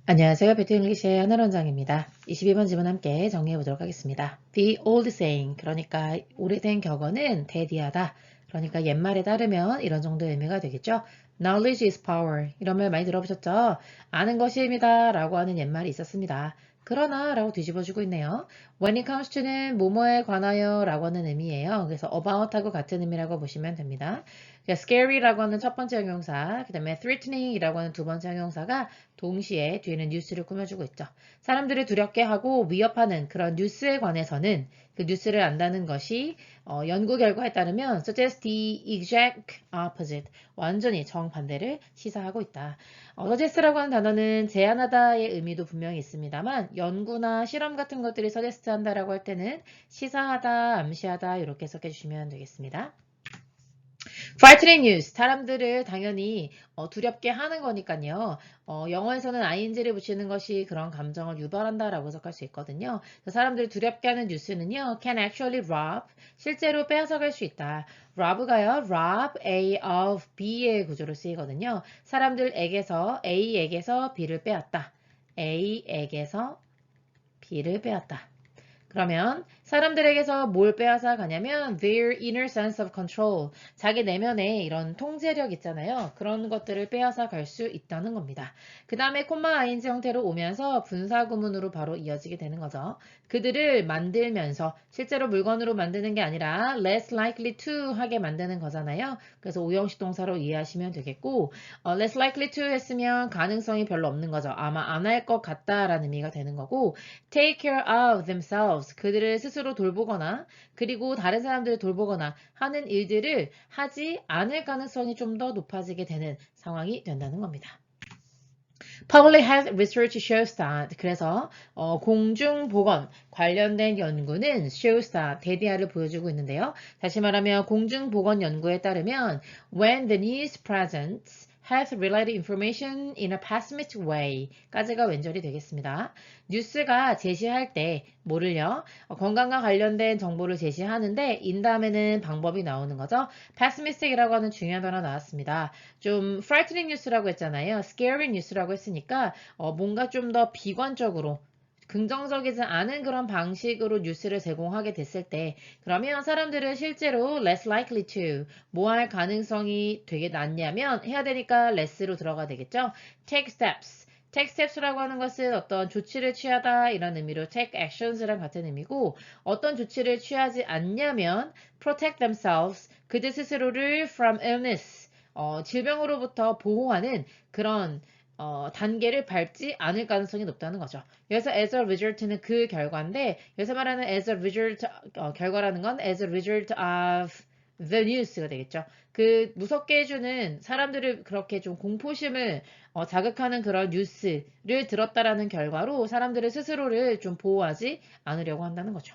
안녕하세요. 배트 잉글리시의 하나원장입니다. 22번 지문 함께 정리해 보도록 하겠습니다. The old saying, 그러니까 오래된 격언은 대디하다. 그러니까 옛말에 따르면 이런 정도의 의미가 되겠죠. Knowledge is power. 이런 말 많이 들어보셨죠? 아는 것이 힘이다 라고 하는 옛말이 있었습니다. 그러나 라고 뒤집어주고 있네요. When it comes to는 뭐뭐에 관하여 라고 하는 의미예요. 그래서 about하고 같은 의미라고 보시면 됩니다. scary라고 하는 첫 번째 형용사, 그 다음에 threatening이라고 하는 두 번째 형용사가 동시에 뒤에는 뉴스를 꾸며주고 있죠. 사람들을 두렵게 하고 위협하는 그런 뉴스에 관해서는 그 뉴스를 안다는 것이 연구 결과에 따르면 suggest the exact opposite, 완전히 정반대를 시사하고 있다. suggest라고 하는 단어는 제안하다의 의미도 분명히 있습니다만 연구나 실험 같은 것들이 suggest 한다라고 할 때는 시사하다, 암시하다 이렇게 해석해 주시면 되겠습니다. Frightening news. 사람들을 당연히 두렵게 하는 거니까요. 영어에서는 ing를 붙이는 것이 그런 감정을 유발한다라고 해석할 수 있거든요. 사람들을 두렵게 하는 뉴스는요. can actually rob. 실제로 빼앗아갈 수 있다. rob가요. rob A of B의 구조로 쓰이거든요. 사람들에게서 A에게서 B를 빼앗다. A에게서 B를 빼앗다. 그러면 사람들에게서 뭘 빼앗아 가냐면 their inner sense of control, 자기 내면에 이런 통제력 있잖아요. 그런 것들을 빼앗아 갈 수 있다는 겁니다. 그 다음에 콤마 ing 형태로 오면서 분사구문으로 바로 이어지게 되는 거죠. 그들을 만들면서 실제로 물건으로 만드는 게 아니라 less likely to 하게 만드는 거잖아요. 그래서 오형식 동사로 이해하시면 되겠고 less likely to 했으면 가능성이 별로 없는 거죠. 아마 안 할 것 같다라는 의미가 되는 거고 take care of themselves, 그들을 스스로 돌보거나 그리고 다른 사람들을 돌보거나 하는 일들을 하지 않을 가능성이 좀 더 높아지게 되는 상황이 된다는 겁니다. Public Health Research shows that, 그래서 공중보건 관련된 연구는 shows that, 대디아를 보여주고 있는데요. 다시 말하면 공중보건 연구에 따르면 when the news presents health-related information in a pessimistic way 까지가 왼절이 되겠습니다. 뉴스가 제시할 때 뭐를요? 건강과 관련된 정보를 제시하는데 인 다음에는 방법이 나오는 거죠. pessimistic이라고 하는 중요한 단어 나왔습니다. 좀 frightening 뉴스라고 했잖아요. scary 뉴스라고 했으니까 뭔가 좀 더 비관적으로 긍정적이지 않은 그런 방식으로 뉴스를 제공하게 됐을 때 그러면 사람들은 실제로 less likely to 뭐 할 가능성이 되게 낮냐면 해야 되니까 less로 들어가 되겠죠. take steps. take steps라고 하는 것은 어떤 조치를 취하다 이런 의미로 take actions랑 같은 의미고 어떤 조치를 취하지 않냐면 protect themselves 그들 스스로를 from illness 질병으로부터 보호하는 그런 단계를 밟지 않을 가능성이 높다는 거죠. 여기서 as a result는 그 결과인데 여기서 말하는 as a result 결과라는 건 as a result of the news가 되겠죠. 그 무섭게 해주는 사람들을 그렇게 좀 공포심을 자극하는 그런 뉴스를 들었다라는 결과로 사람들의 스스로를 좀 보호하지 않으려고 한다는 거죠.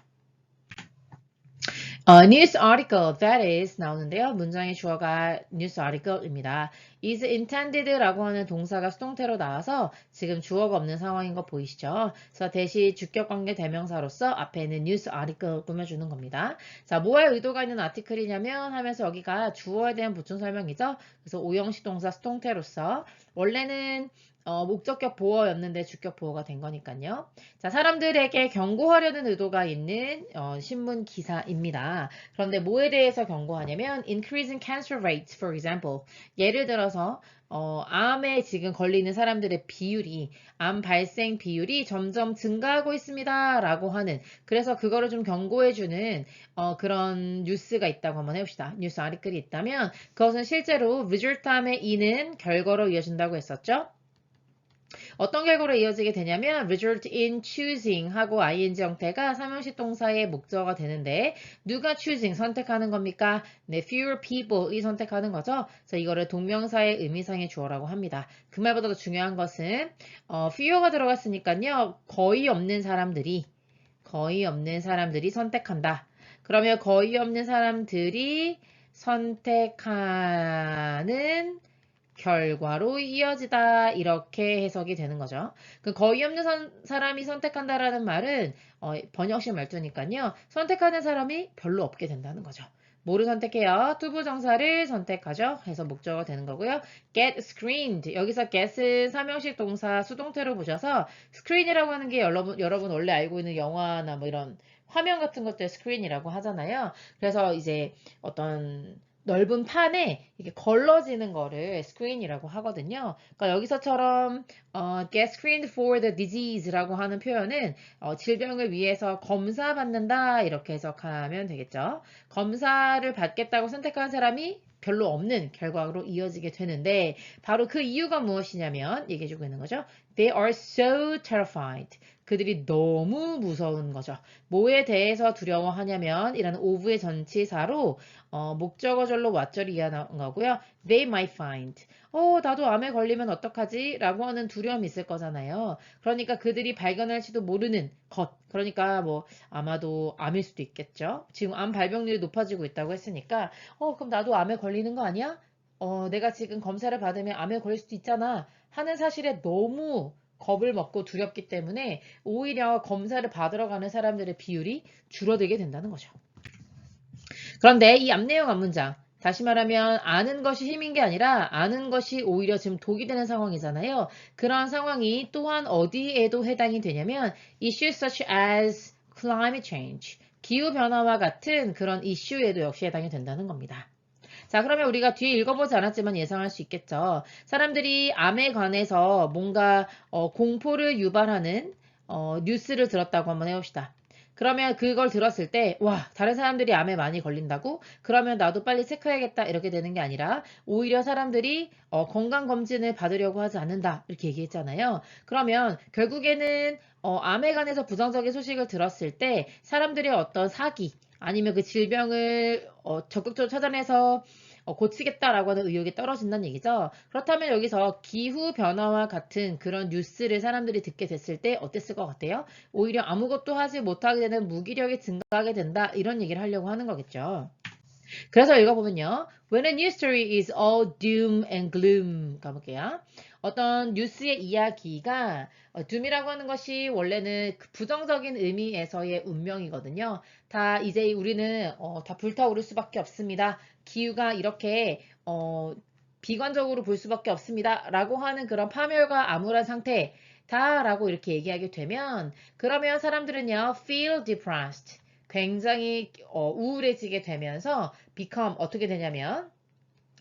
news article, that is 나오는데요. 문장의 주어가 news article입니다. is intended라고 하는 동사가 수동태로 나와서 지금 주어가 없는 상황인 거 보이시죠? 그래서 대시 주격관계 대명사로서 앞에는 news article 꾸며주는 겁니다. 자, 뭐할 의도가 있는 아티클이냐면 하면서 여기가 주어에 대한 보충 설명이죠. 그래서 오형식 동사 수동태로서 원래는 목적격 보어였는데 주격 보어가 된 거니까요. 자, 사람들에게 경고하려는 의도가 있는 신문 기사입니다. 그런데 뭐에 대해서 경고하냐면 increasing cancer rates, for example. 예를 들어서 암에 지금 걸리는 사람들의 비율이 암 발생 비율이 점점 증가하고 있습니다. 라고 하는 그래서 그거를 좀 경고해주는 그런 뉴스가 있다고 한번 해봅시다. 뉴스 아티클이 있다면 그것은 실제로 result 다음에 이는 결과로 이어진다고 했었죠. 어떤 결과로 이어지게 되냐면 result in choosing 하고 ing 형태가 삼형식 동사의 목적어가 되는데 누가 choosing 선택하는 겁니까? 네, fewer people이 선택하는 거죠. 그래서 이거를 동명사의 의미상의 주어라고 합니다. 그 말보다 더 중요한 것은 fewer가 들어갔으니까요. 거의 없는 사람들이 선택한다. 그러면 거의 없는 사람들이 선택하는 결과로 이어지다 이렇게 해석이 되는 거죠. 그 거의 없는 사람이 선택한다라는 말은 번역식 말투니까요. 선택하는 사람이 별로 없게 된다는 거죠. 뭐를 선택해요? 투부정사를 선택하죠. 해서 목적어가 되는 거고요. get screened. 여기서 get은 삼형식 동사 수동태로 보셔서 screen이라고 하는 게 여러분 원래 알고 있는 영화나 뭐 이런 화면 같은 것들 스크린이라고 하잖아요. 그래서 이제 어떤 넓은 판에 이렇게 걸러지는 거를 스크린이라고 하거든요. 그러니까 여기서처럼 get screened for the disease라고 하는 표현은 질병을 위해서 검사받는다 이렇게 해석하면 되겠죠. 검사를 받겠다고 선택한 사람이 별로 없는 결과로 이어지게 되는데 바로 그 이유가 무엇이냐면 얘기해주고 있는 거죠. They are so terrified. 그들이 너무 무서운 거죠. 뭐에 대해서 두려워하냐면 이라는 of의 전치사로 목적어절로 왓절이 이해하는 거고요. They might find. 나도 암에 걸리면 어떡하지? 라고 하는 두려움이 있을 거잖아요. 그러니까 그들이 발견할지도 모르는 것. 그러니까 뭐 아마도 암일 수도 있겠죠. 지금 암 발병률이 높아지고 있다고 했으니까 그럼 나도 암에 걸리는 거 아니야? 내가 지금 검사를 받으면 암에 걸릴 수도 있잖아. 하는 사실에 너무 겁을 먹고 두렵기 때문에 오히려 검사를 받으러 가는 사람들의 비율이 줄어들게 된다는 거죠. 그런데 이 앞내용 앞문장 다시 말하면 아는 것이 힘인 게 아니라 아는 것이 오히려 지금 독이 되는 상황이잖아요. 그런 상황이 또한 어디에도 해당이 되냐면 issues such as climate change, 기후변화와 같은 그런 이슈에도 역시 해당이 된다는 겁니다. 자, 그러면 우리가 뒤에 읽어보지 않았지만 예상할 수 있겠죠. 사람들이 암에 관해서 뭔가 공포를 유발하는 뉴스를 들었다고 한번 해봅시다. 그러면 그걸 들었을 때, 와, 다른 사람들이 암에 많이 걸린다고? 그러면 나도 빨리 체크해야겠다. 이렇게 되는 게 아니라, 오히려 사람들이 건강검진을 받으려고 하지 않는다. 이렇게 얘기했잖아요. 그러면 결국에는 암에 관해서 부정적인 소식을 들었을 때, 사람들의 어떤 사기, 아니면 그 질병을 적극적으로 찾아내서 고치겠다라고 하는 의욕이 떨어진다는 얘기죠. 그렇다면 여기서 기후변화와 같은 그런 뉴스를 사람들이 듣게 됐을 때 어땠을 것 같아요? 오히려 아무것도 하지 못하게 되는 무기력이 증가하게 된다. 이런 얘기를 하려고 하는 거겠죠. 그래서 읽어보면요. When a news story is all doom and gloom 가볼게요. 어떤 뉴스의 이야기가 doom이라고 하는 것이 원래는 그 부정적인 의미에서의 운명이거든요. 다 이제 우리는 다 불타오를 수밖에 없습니다. 기후가 이렇게 비관적으로 볼 수밖에 없습니다. 라고 하는 그런 파멸과 암울한 상태 다라고 이렇게 얘기하게 되면 그러면 사람들은요 feel depressed 굉장히 우울해지게 되면서 become 어떻게 되냐면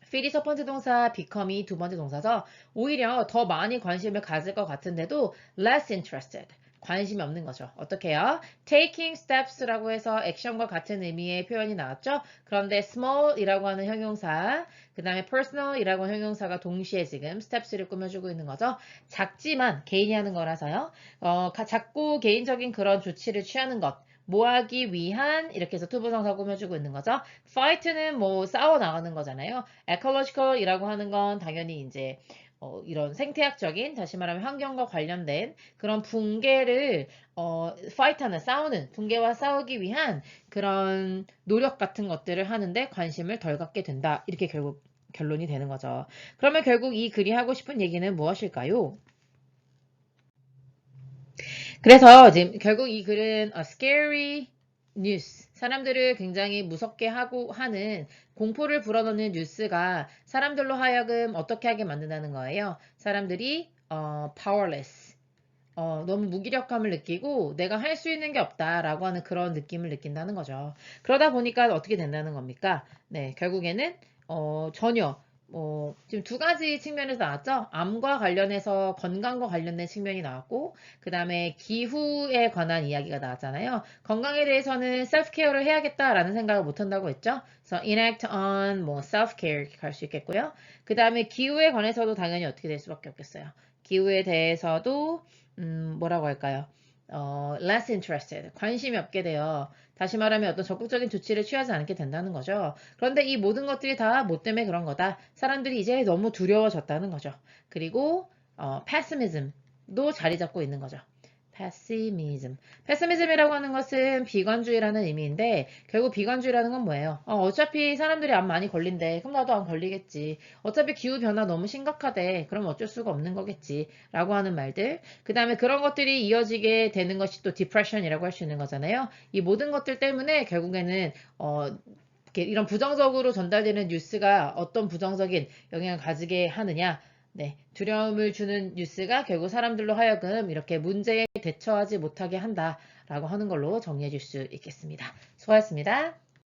feel이 첫 번째 동사, become이 두 번째 동사서 오히려 더 많이 관심을 가질 것 같은데도 less interested. 관심이 없는 거죠. 어떻게 해요? taking steps라고 해서 액션과 같은 의미의 표현이 나왔죠. 그런데 small이라고 하는 형용사, 그 다음에 personal이라고 하는 형용사가 동시에 지금 steps를 꾸며주고 있는 거죠. 작지만 개인이 하는 거라서요. 작고 개인적인 그런 조치를 취하는 것. 뭐 하기 위한 이렇게 해서 투부정사 꾸며주고 있는 거죠. fight는 뭐 싸워 나가는 거잖아요. ecological이라고 하는 건 당연히 이제 이런 생태학적인 다시 말하면 환경과 관련된 그런 붕괴를 fight하는 싸우는 붕괴와 싸우기 위한 그런 노력 같은 것들을 하는데 관심을 덜 갖게 된다. 이렇게 결국 결론이 되는 거죠. 그러면 결국 이 글이 하고 싶은 얘기는 무엇일까요? 그래서 지금 결국 이 글은 scary news, 사람들을 굉장히 무섭게 하고 하는 공포를 불어넣는 뉴스가 사람들로 하여금 어떻게 하게 만든다는 거예요. 사람들이 powerless, 너무 무기력감을 느끼고 내가 할 수 있는 게 없다라고 하는 그런 느낌을 느낀다는 거죠. 그러다 보니까 어떻게 된다는 겁니까? 네, 결국에는 전혀 지금 두 가지 측면에서 나왔죠. 암과 관련해서 건강과 관련된 측면이 나왔고 그 다음에 기후에 관한 이야기가 나왔잖아요. 건강에 대해서는 셀프케어를 해야겠다라는 생각을 못 한다고 했죠. 그래서 enact on 뭐 self-care 이렇게 갈 수 있겠고요. 그 다음에 기후에 관해서도 당연히 어떻게 될 수밖에 없겠어요. 기후에 대해서도 뭐라고 할까요? less interested. 관심이 없게 돼요. 다시 말하면 어떤 적극적인 조치를 취하지 않게 된다는 거죠. 그런데 이 모든 것들이 다 뭐 때문에 그런 거다. 사람들이 이제 너무 두려워졌다는 거죠. 그리고 pessimism도 자리 잡고 있는 거죠. pessimism. pessimism이라고 하는 것은 비관주의라는 의미인데 결국 비관주의라는 건 뭐예요? 어차피 사람들이 암 많이 걸린대. 그럼 나도 암 걸리겠지. 어차피 기후변화 너무 심각하대. 그럼 어쩔 수가 없는 거겠지. 라고 하는 말들. 그 다음에 그런 것들이 이어지게 되는 것이 또 depression이라고 할 수 있는 거잖아요. 이 모든 것들 때문에 결국에는 이렇게 이런 부정적으로 전달되는 뉴스가 어떤 부정적인 영향을 가지게 하느냐. 네, 두려움을 주는 뉴스가 결국 사람들로 하여금 이렇게 문제에 대처하지 못하게 한다라고 하는 걸로 정리해 줄 수 있겠습니다. 수고하셨습니다.